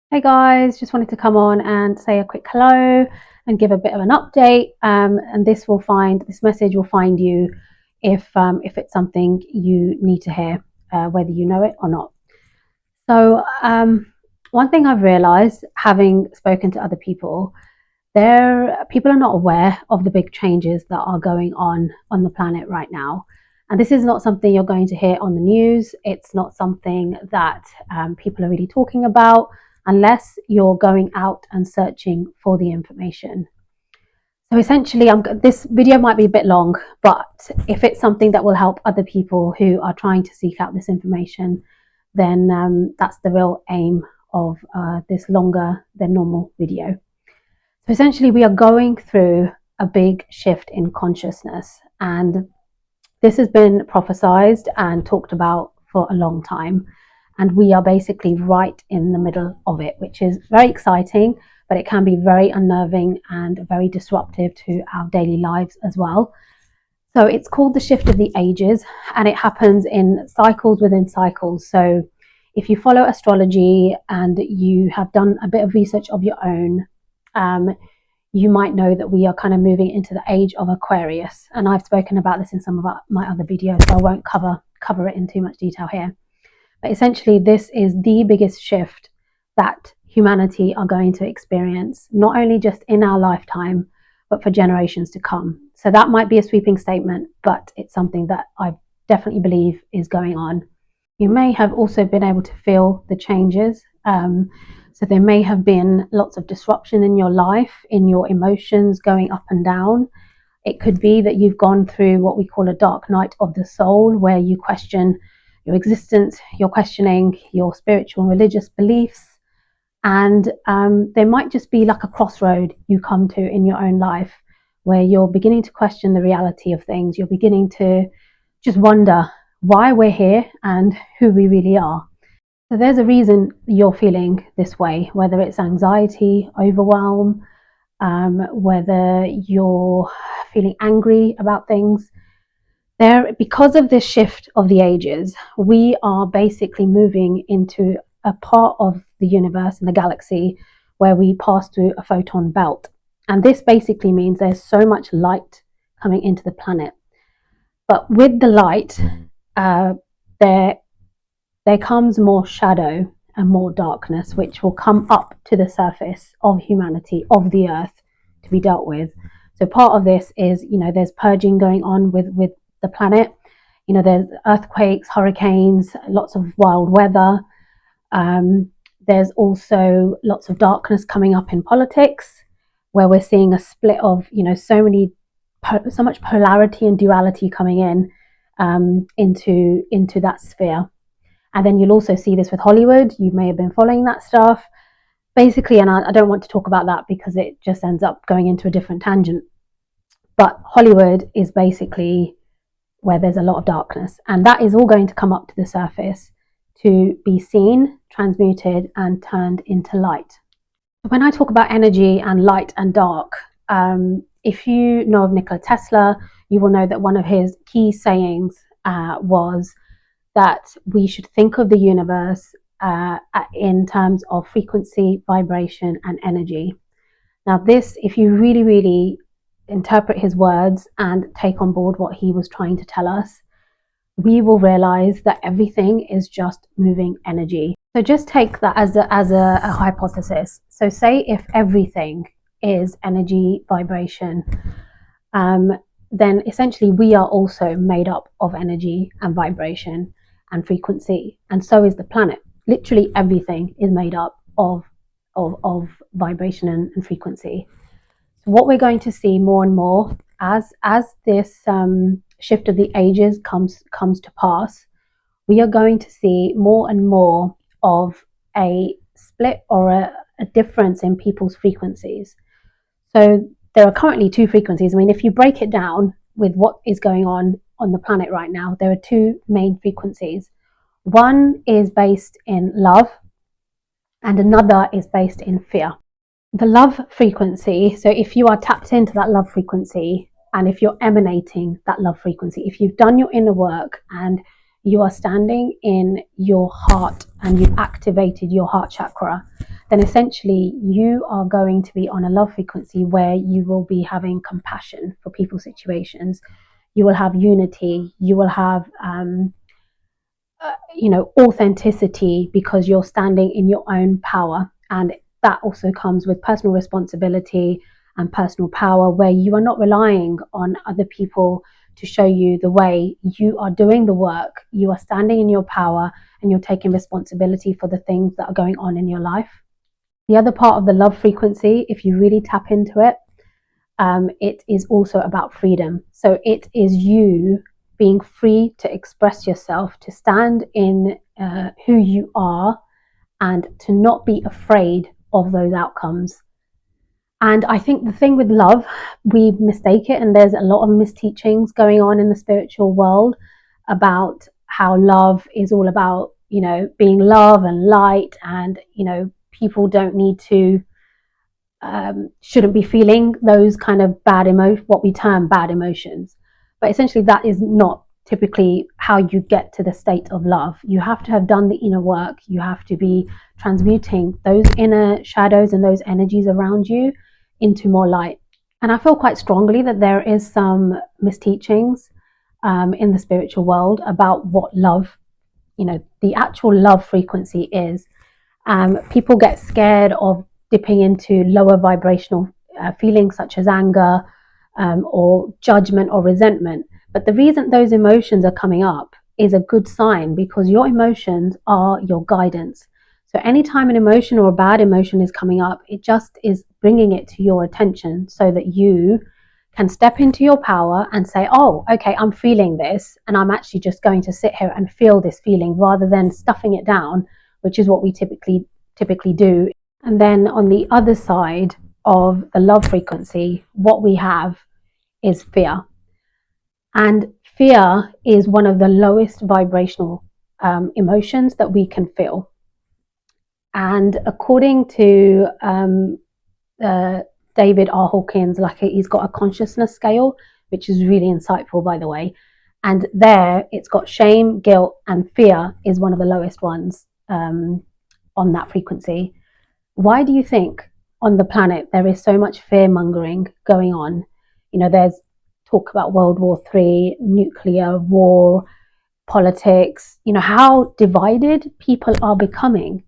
Hey guys, just wanted to come on and say a quick hello and give a bit of an update. And this message will find you if it's something you need to hear, whether you know it or not. So one thing I've realised, having spoken to other people, people are not aware of the big changes that are going on the planet right now. And this is not something you're going to hear on the news. It's not something that people are really talking about unless you're going out and searching for the information. So essentially, this video might be a bit long, but if it's something that will help other people who are trying to seek out this information, then that's the real aim of this longer than normal video. So essentially, we are going through a big shift in consciousness, and this has been prophesized and talked about for a long time. And we are basically right in the middle of it, which is very exciting, but it can be very unnerving and very disruptive to our daily lives as well. So it's called the shift of the ages, and it happens in cycles within cycles. So if you follow astrology and you have done a bit of research of your own, you might know that we are kind of moving into the age of Aquarius. And I've spoken about this in some of my other videos, so I won't cover it in too much detail here. But essentially, this is the biggest shift that humanity are going to experience, not only just in our lifetime, but for generations to come. So that might be a sweeping statement, but it's something that I definitely believe is going on. You may have also been able to feel the changes. So there may have been lots of disruption in your life, in your emotions going up and down. It could be that you've gone through what we call a dark night of the soul, where you question your existence, you're questioning your spiritual and religious beliefs. And there might just be like a crossroad you come to in your own life where you're beginning to question the reality of things. You're beginning to just wonder why we're here and who we really are. So there's a reason you're feeling this way, whether it's anxiety, overwhelm, whether you're feeling angry about things. Because of this shift of the ages, we are basically moving into a part of the universe and the galaxy where we pass through a photon belt. And this basically means there's so much light coming into the planet. But with the light, there comes more shadow and more darkness, which will come up to the surface of humanity, of the earth, to be dealt with. So part of this is, there's purging going on with the planet. There's earthquakes, hurricanes, lots of wild weather. There's also lots of darkness coming up in politics, where we're seeing a split of, so much polarity and duality coming in into that sphere. And then you'll also see this with Hollywood. You may have been following that stuff. Basically, and I don't want to talk about that because it just ends up going into a different tangent. But Hollywood is basically where there's a lot of darkness. And that is all going to come up to the surface to be seen, transmuted, and turned into light. When I talk about energy and light and dark, if you know of Nikola Tesla, you will know that one of his key sayings was that we should think of the universe in terms of frequency, vibration, and energy. Now this, if you really, really interpret his words and take on board what he was trying to tell us, we will realize that everything is just moving energy. So just take that as a hypothesis. So say if everything is energy, vibration, then essentially we are also made up of energy and vibration and frequency, and so is the planet. Literally everything is made up of vibration and frequency. So what we're going to see more and more as this shift of the ages comes to pass, we are going to see more and more of a split or a difference in people's frequencies. So there are currently two frequencies. I mean, if you break it down with what is going on the planet right now, there are two main frequencies. One is based in love and another is based in fear. The love frequency, so if you are tapped into that love frequency and if you're emanating that love frequency, if you've done your inner work and you are standing in your heart and you've activated your heart chakra, then essentially you are going to be on a love frequency where you will be having compassion for people's situations. You will have unity. You will have, authenticity, because you're standing in your own power. And that also comes with personal responsibility and personal power, where you are not relying on other people to show you the way. You are doing the work. You are standing in your power and you're taking responsibility for the things that are going on in your life. The other part of the love frequency, if you really tap into it, it is also about freedom. So it is you being free to express yourself, to stand in who you are, and to not be afraid of those outcomes. And I think the thing with love, we mistake it, and there's a lot of misteachings going on in the spiritual world about how love is all about, being love and light, and, people don't need to, shouldn't be feeling those kind of what we term bad emotions. But essentially, that is not typically how you get to the state of love. You have to have done the inner work. You have to be transmuting those inner shadows and those energies around you into more light. And I feel quite strongly that there is some misteachings in the spiritual world about what love, the actual love frequency is. People get scared of dipping into lower vibrational feelings such as anger or judgment or resentment. But the reason those emotions are coming up is a good sign, because your emotions are your guidance. So anytime an emotion or a bad emotion is coming up, it just is bringing it to your attention so that you can step into your power and say, oh, okay, I'm feeling this, and I'm actually just going to sit here and feel this feeling rather than stuffing it down, which is what we typically do. And then on the other side of the love frequency, what we have is fear. And fear is one of the lowest vibrational emotions that we can feel. And according to David R. Hawkins, he's got a consciousness scale, which is really insightful, by the way. And there it's got shame, guilt, and fear is one of the lowest ones on that frequency. Why do you think on the planet there is so much fear mongering going on? There's talk about World War III, nuclear war, politics, how divided people are becoming.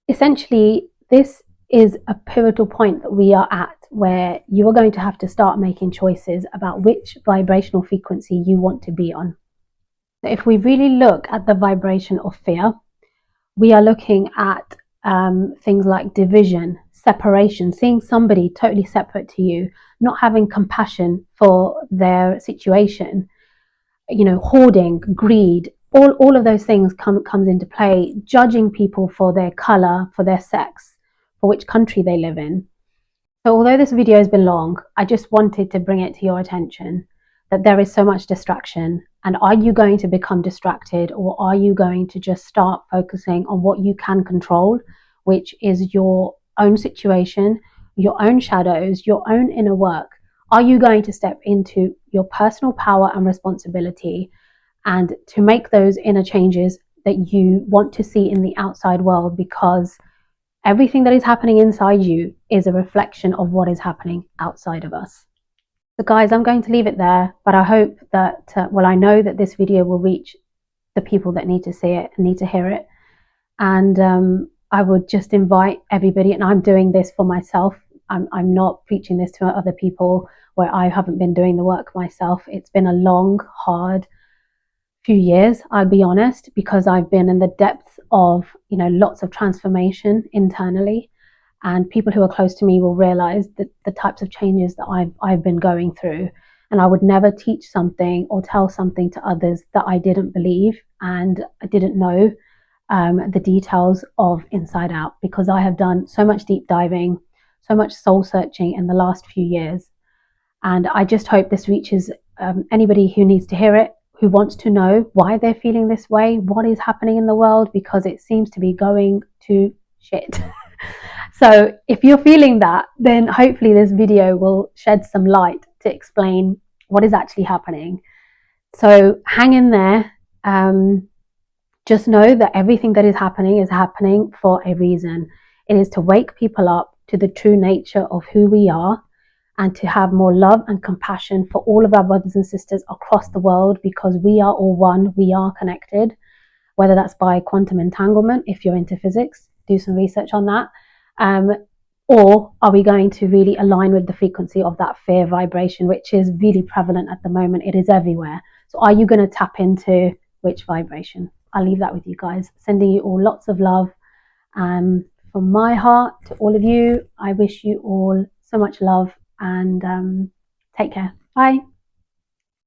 Essentially, this is a pivotal point that we are at, where you are going to have to start making choices about which vibrational frequency you want to be on. If we really look at the vibration of fear, we are looking at things like division, separation, seeing somebody totally separate to you, not having compassion for their situation, hoarding, greed, all of those things comes into play, judging people for their color, for their sex, for which country they live in. So although this video has been long, I just wanted to bring it to your attention that there is so much distraction. And are you going to become distracted, or are you going to just start focusing on what you can control, which is your own situation, your own shadows, your own inner work? Are you going to step into your personal power and responsibility and to make those inner changes that you want to see in the outside world? Because everything that is happening inside you is a reflection of what is happening outside of us. So guys, I'm going to leave it there, but I hope that, I know that this video will reach the people that need to see it and need to hear it. And I would just invite everybody, and I'm doing this for myself. I'm not preaching this to other people where I haven't been doing the work myself. It's been a long, hard few years, I'll be honest, because I've been in the depths of, lots of transformation internally. And people who are close to me will realize that the types of changes that I've been going through. And I would never teach something or tell something to others that I didn't believe and I didn't know the details of inside out, because I have done so much deep diving, so much soul searching in the last few years. And I just hope this reaches anybody who needs to hear it, who wants to know why they're feeling this way, what is happening in the world, because it seems to be going to shit. So if you're feeling that, then hopefully this video will shed some light to explain what is actually happening. So hang in there. just know that everything that is happening for a reason. It is to wake people up to the true nature of who we are, and to have more love and compassion for all of our brothers and sisters across the world, because we are all one, we are connected, whether that's by quantum entanglement. If you're into physics, do some research on that. Or are we going to really align with the frequency of that fear vibration, which is really prevalent at the moment? It is everywhere. So are you going to tap into which vibration? I'll leave that with you guys. Sending you all lots of love. From my heart to all of you, I wish you all so much love, and take care. Bye.